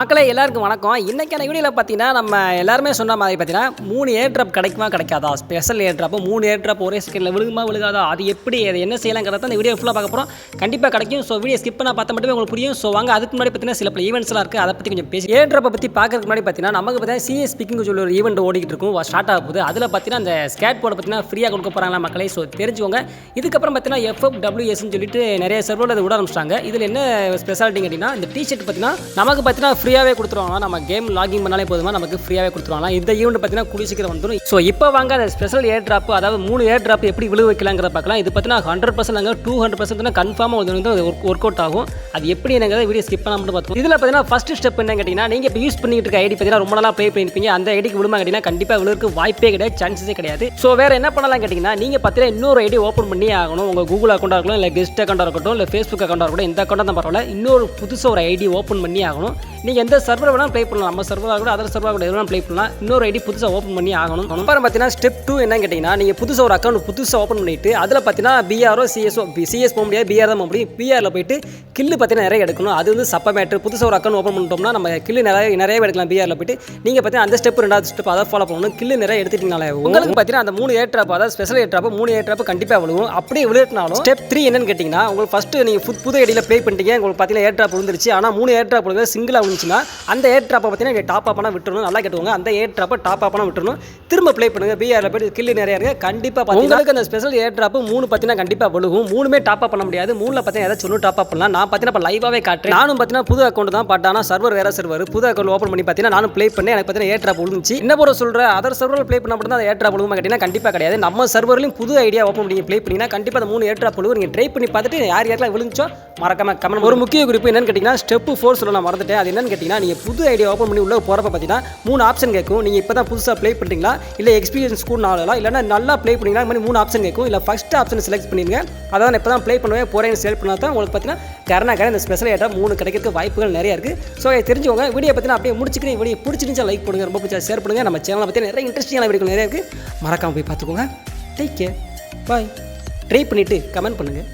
மக்களே எல்லாருக்கும் வணக்கம். இன்றைக்கான வீடியோவில் பார்த்தீங்கன்னா நம்ம எல்லாருமே சொன்ன மாதிரி பார்த்தீங்கன்னா 3 ஏர் ட்ராப் கிடைக்குமா கிடைக்காதா, ஸ்பெஷல் ஏர் ட்ராப் 3 ஏர் ட்ராப் ஒரே செகண்டில் விழுகுமா விழுகாதா, அது எப்படி, அதை என்ன செய்யலாங்கிறத இந்த வீடியோ ஃபுல்லாக பார்க்க போகிறோம். கண்டிப்பாக கிடைக்கும். ஸோ வீடியோ ஸ்கிப் பண்ணால் பார்த்தா மட்டுமே உங்களுக்கு புரியும். ஸோ வாங்க அதுக்கு முன்னாடி பார்த்தீங்கன்னா சில ஈவெண்ட்ஸ்லாம் இருக்குது, அதை பற்றி கொஞ்சம் பேசி ஏர் ட்ராப்பை பற்றி பார்க்கறதுக்கு முன்னாடி பார்த்தீங்கன்னா நமக்கு பார்த்தீங்கன்னா சிஎஸ் ஸ்பீக்கிங் சொல்லி ஒரு ஈவெண்ட் ஓடிக்கிட்டு இருக்கும், ஸ்டார்ட் ஆக போகுது. அதில் பார்த்தீங்கன்னா அந்த ஸ்கேட் போர்டை பார்த்தீங்கன்னா ஃப்ரீயாக கொடுக்க போகிறாங்களா மக்களே. ஸோ தெரிஞ்சுக்கோங்க. இதுக்கப்புறம் பார்த்தீங்கன்னா FFWSன்னு சொல்லிட்டு நிறைய சர்வரில் அதை விட ஆரம்பிச்சிட்டாங்க. இதில் என்ன ஸ்பெஷாலிட்டி கேட்டிங்கன்னா இந்த டிஷர்ட் பார்த்தீங்கன்னா நமக்கு பார்த்தீங்கன்னா ஃப்ரீயாகவே கொடுத்துருவாங்க. நம்ம கேம் லாகின் பண்ணாலே போதுமா நமக்கு ஃப்ரீயாகவே கொடுத்துருவாங்க. இந்த ஈவெண்ட் பார்த்தீங்கன்னா கூடிய சீக்கிரம் வந்துடும். ஸோ இப்போ வாங்க அந்த ஸ்பெஷல் ஏர் ட்ராப், அதாவது 3 ஏர் ட்ராப் எப்படி விழு வைக்கலாங்கிறத பார்க்கலாம். இது பார்த்தீங்கன்னா 100% நாங்கள் 200% கன்ஃபார்மாக வந்து ஒர்க் அவுட் ஆகும். அது எப்படி என்னங்கிறத வீடியோ ஸ்கிப் பண்ணாமல் பார்த்துக்கோங்க. இதில் பார்த்தீங்கன்னா ஃபஸ்ட் ஸ்டெப் என்ன கேட்டிங்கன்னா, நீங்கள் இப்போ யூஸ் பண்ணிட்டு இருக்க ஐடி பார்த்தீங்கன்னா ரொம்ப நாளாக ப்ளே பண்ணியிருப்பீங்க. அந்த ஐடிக்கு விழுமா கேட்டிங்கன்னா கண்டிப்பாக விழுக்கு வாய்ப்பே கிடையாது, சான்சஸே கிடையாது. ஸோ வேறு என்ன பண்ணலாம் கேட்டிங்கன்னா, நீங்கள் பார்த்தீங்கன்னா இன்னொரு ஐடி ஓப்பன் பண்ணி ஆகணும். உங்கள் கூகுள் அக்கௌண்ட்டாக இருக்கலாம், இல்லை கெஸ்ட் அக்கௌண்ட்டாக இருக்கட்டும், இல்லை ஃபேஸ்புக் அக்கௌண்ட்டாக இருக்கட்டும், இந்த அக்கௌண்ட்டாக தான் பரவாயில்ல. இன்னொரு புதுசாக ஒரு ஐடி ஓப்பன் பண்ணி ஆகணும். நீங்கள் எந்த சர்வர் வேணாலும் ப்ளே பண்ணலாம். நம்ம சர்வராக கூட அதர் சர்வராக கூட எதுவும் ப்ளே பண்ணலாம். இன்னொரு ஐடி புதுசாக ஓப்பன் பண்ணி ஆகணும். அப்புறம் பார்த்தீங்கன்னா ஸ்டெப் 2 என்ன கேட்டிங்கன்னா, நீங்கள் புதுசாக ஒரு அக்கௌண்ட் புதுசாக ஓப்பன் பண்ணிவிட்டு அதில் பார்த்தீங்கன்னா பிஆரோ சிஎஸ் போக முடியாது, பிஆர் தான் போக முடியும். பிஆரில் போயிட்டு கில்லு பார்த்தீங்கன்னா நிறைய எடுக்கணும். அது வந்து சப்ப மேட்ரு. புதுசாக ஒரு அக்கௌண்ட் ஓப்பன் பண்ணிட்டோம்னா நம்ம கில்லு நிறைய எடுக்கலாம். பிஆரில் போயிட்டு நீங்கள் பார்த்தீங்கன்னா அந்த ஸ்டெப் 2வது ஸ்டெப் அதை ஃபாலோ பண்ணணும். கில்லு நிறைய எடுத்துட்டீங்கனாலே உங்களுக்கு பார்த்தீங்கன்னா அந்த 3 ஏர் ட்ராப், அதாவது ஸ்பெஷல் ஏர் ட்ராப் 3 ஏர் ட்ராப் கண்டிப்பாக விழுவும். அப்படியே விழுட்டினாலும் ஸ்டெப் 3 என்னன்னு கேட்டிங்கன்னா, உங்களுக்கு ஃபஸ்ட்டு நீங்கள் புது ஐடியில் ப்ளே பண்ணிட்டீங்க, உங்களுக்கு பார்த்தீங்கன்னா ஏர் ட்ராப் விழுந்துருச்சு. ஆனால் 3 ஏர் ட்ராப் விழுந்து சிங்கிளாக விழுந்துச்சுன்னா அந்த ஏர் ட்ராப்பை பார்த்தீங்கன்னா நீங்கள் டாப் அப் விட்டுறணும். நல்லா கேட்டுவாங்க. அந்த ஏர் ட்ராப்பை டாப் அப் விட்டுறணும். திரும்ப ப்ளே பண்ணுங்கள். பிஆரில் போய்ட்டு கில்லு நிறைய இருக்குது. கண்டிப்பாக பார்த்தீங்கன்னா அந்த ஸ்பெஷல் ஏர் ட்ராப் 3 பார்த்தீங்கன்னா கண்டிப்பாக விழுகும். 3மே டாப் அப் பண்ண முடியாது. 3ல் பார்த்தீங்கன்னா ஏதாச்சும் ஒன்று டாப் அப் பண்ணலாம். நான் பார்த்தீங்கன்னா இப்போ லைவாகவே காட்டுறேன். நானும் பார்த்தீங்கன்னா புது அக்கௌண்ட் தான், பட் ஆனால் சர்வர் வேறு சர்வர். புது அக்கௌண்ட் ஓப்பன் பண்ணி பார்த்தீங்கன்னா நானும் ப்ளே பண்ணேன். எனக்கு பார்த்தீங்கன்னா ஏர் ட்ராப் விழுந்துச்சு. என்ன போல சொல்கிறேன், அதர் சர்வரில் ப்ளே பண்ண மட்டும் தான் ஏர் ட்ராப் விழுகுமா கேட்டிங்கன்னா கண்டிப்பாக கிடையாது. நம்ம சர்வர்லையும் புது ஐடியா ஓப்பன் பண்ணி ப்ளே பண்ணிங்கன்னா கண்டிப்பாக அந்த 3 ஏர் ட்ராப் விழுகும். நீங்கள் ட்ரை பண்ணி பார்த்துட்டு யாருக்கெல்லாம் விழுந்துச்சோ மறக்காம கமெண்ட். ஒரு முக்கிய குறிப்பு என்னன்னு கேட்டிங்கன்னா, ஸ்டெப் 4 சொல்ல நான் மறந்துட்டேன். அது என்னன்னு கேட்டிங்கன்னா, நீங்கள் புது ஐடியா ஓப்பன் பண்ணி உள்ள போகிறப்ப பார்த்தீங்கன்னா 3 ஆப்ஷன் கேட்கும். நீங்கள் இப்போ தான் புதுசாக ப்ளே பண்ணுறீங்களா, இல்லை எக்ஸ்பீரியன்ஸ் கூட நாளலாம், இல்லைனா நல்லா ப்ளே பண்ணிங்கன்னா மாதிரி 3 ஆப்ஷன் கேட்கும். இல்லை ஃபஸ்ட் ஆப்ஷன் செலக்ட் பண்ணிடுங்க. அதான் இப்போ தான் ப்ளே பண்ணுவேன் போகிறேன்னு செலக்ட் பண்ணால் தான் உங்களுக்கு பார்த்தீங்கன்னா கரெக்டாக இந்த ஸ்பெஷல் ஐட்டம் 3 கிடைக்கிறதுக்கு வாய்ப்புகள் நிறைய இருக்குது. ஸோ தெரிஞ்சுக்கோங்க. வீடியோ பார்த்தீங்கன்னா அப்படியே முடிச்சுக்கிறேன். வீடியோ பிடிச்சிருந்துச்சா லைக் பண்ணுங்கள், ரொம்ப பிடிச்சா ஷேர் பண்ணுங்கள். நம்ம சேனலை பற்றி நிறைய இன்ட்ரெஸ்டிங்கான வீடியோகள் நிறைய இருக்குது, மறக்காமல் போய் பார்த்துக்கோங்க. டேக் கேர், பாய். ட்ரை பண்ணிவிட்டு கமெண்ட் பண்ணுங்கள்.